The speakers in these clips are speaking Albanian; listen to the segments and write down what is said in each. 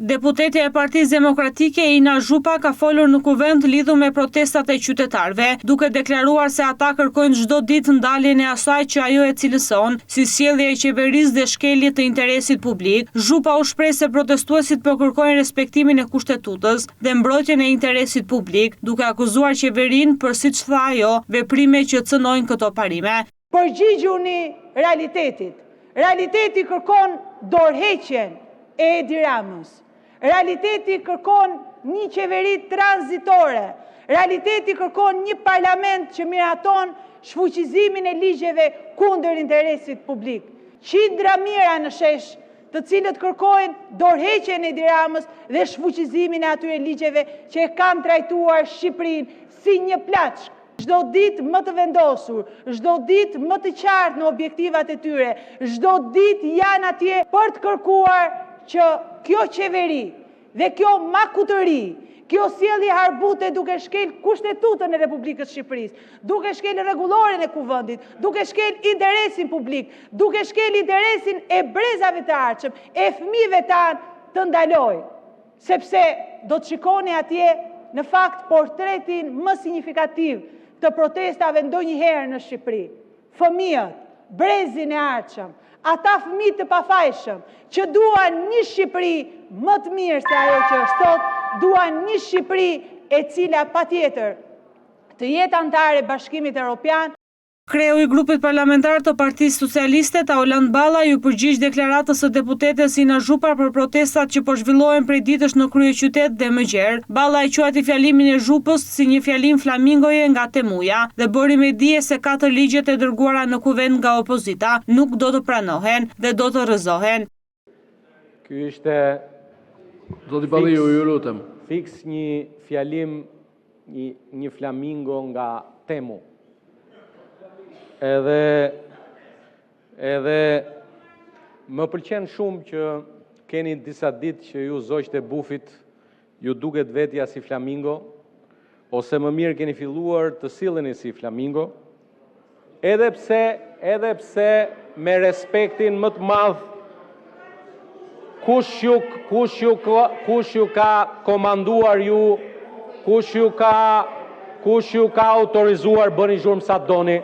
Deputetja e Partisë Demokratike Ina Zhupa ka folur në kuvend lidhur me protestat e qytetarëve, duke deklaruar se ata kërkojnë çdo ditë ndaljen e asaj që ajo e cilëson si sjellje e qeverisë dhe shkelje të interesit publik. Zhupa u shpreh se protestuesit po kërkojnë respektimin e kushtetutës dhe mbrojtjen e interesit publik, duke akuzuar qeverinë për, siç tha ajo, veprime që cënojnë këto parime. Përgjigjuni realitetit. Realiteti kërkon dorëheqjen e Edi Ramës. Realiteti kërkon një qeveri tranzitore. Realiteti kërkon një parlament që miraton shfuqizimin e ligjeve kundër interesit publik. Qindra mira në shesh, të cilët kërkojnë dorëheqjen e Edi Ramës dhe shfuqizimin e atyre ligjeve që e kanë trajtuar Shqipërinë si një plaçk. Çdo ditë më të vendosur, çdo ditë më të qartë në objektivat e tyre, çdo ditë janë atje për të kërkuar që kjo qeveri dhe kjo makutëri, kjo sjellje harbute duke shkel kushtetutën e Republikës Shqipërisë, duke shkel rregulloren e kuvendit, duke shkel interesin publik, duke shkel interesin e brezave të ardhshëm, e fëmijëve tanë të ndalojë, sepse do të shikoni atje në fakt portretin më signifikativ të protestave ndonjëherë në Shqipëri. Fëmijët, brezin e ardhshëm, ata fëmijë të pafajshëm, që duan një Shqipëri më të mirë se ajo që është sot, duan një Shqipëri e cila patjetër të jetë anëtare e Bashkimit Evropian. Kreu i grupit parlamentar të Partisë Socialiste, Taoland Balla, ju përgjigj deklaratës së deputetes Ina Zhupa për protestat që po zhvillohen prej ditësh në kryeqytet dhe më gjerë. Balla e quajti fjalimin e Zhupës si një fjalim flamingoje nga Temuja dhe bëri me dije se 4 ligjet e dërguara në kuvend nga opozita nuk do të pranohen dhe do të rrëzohen. Ky ishte Zoti Balliu, ju lutem. Fiks një fjalim, një flamingo nga Temu. Edhe më pëlqen shumë që keni disa ditë që ju zogjt e bufit ju duket vetja si flamingo, ose më mirë keni filluar të silleni si flamingo, edhe pse me respektin më të madh kush ju ka komanduar ju, kush ju ka autorizuar, bëni zhurmë sa doni.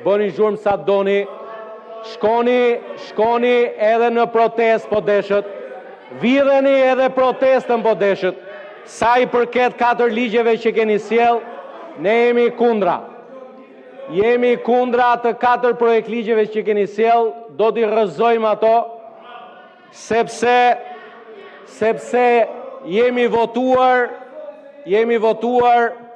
Bëni zhurmë sa doni, shkoni edhe në protest po deshët, vidheni edhe protestën po deshët. Sa i përket 4 ligjeve që keni sjell, ne jemi kundra. Jemi kundra të 4 projekt ligjeve që keni sjell, do t'i rrëzojmë ato, sepse jemi votuar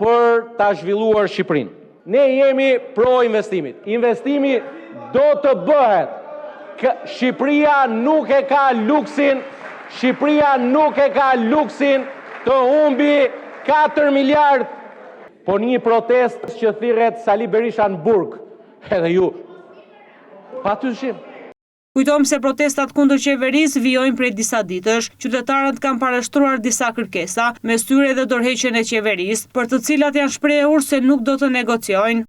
për ta zhvilluar Shqipërinë. Ne jemi pro investimit. Investimi do të bëhet. Shqipëria nuk e ka luksin të humbi 4 miliard. Por një protest që thirret Sali Berisha në burg, edhe ju, patyshim. Kujtojmë se protestat kundër qeverisë vijojnë prej disa ditësh. Qytetarët kanë parashtruar disa kërkesa, mes tyre edhe dorëheqjen e qeverisë, për të cilat janë shprehur se nuk do të negociojnë.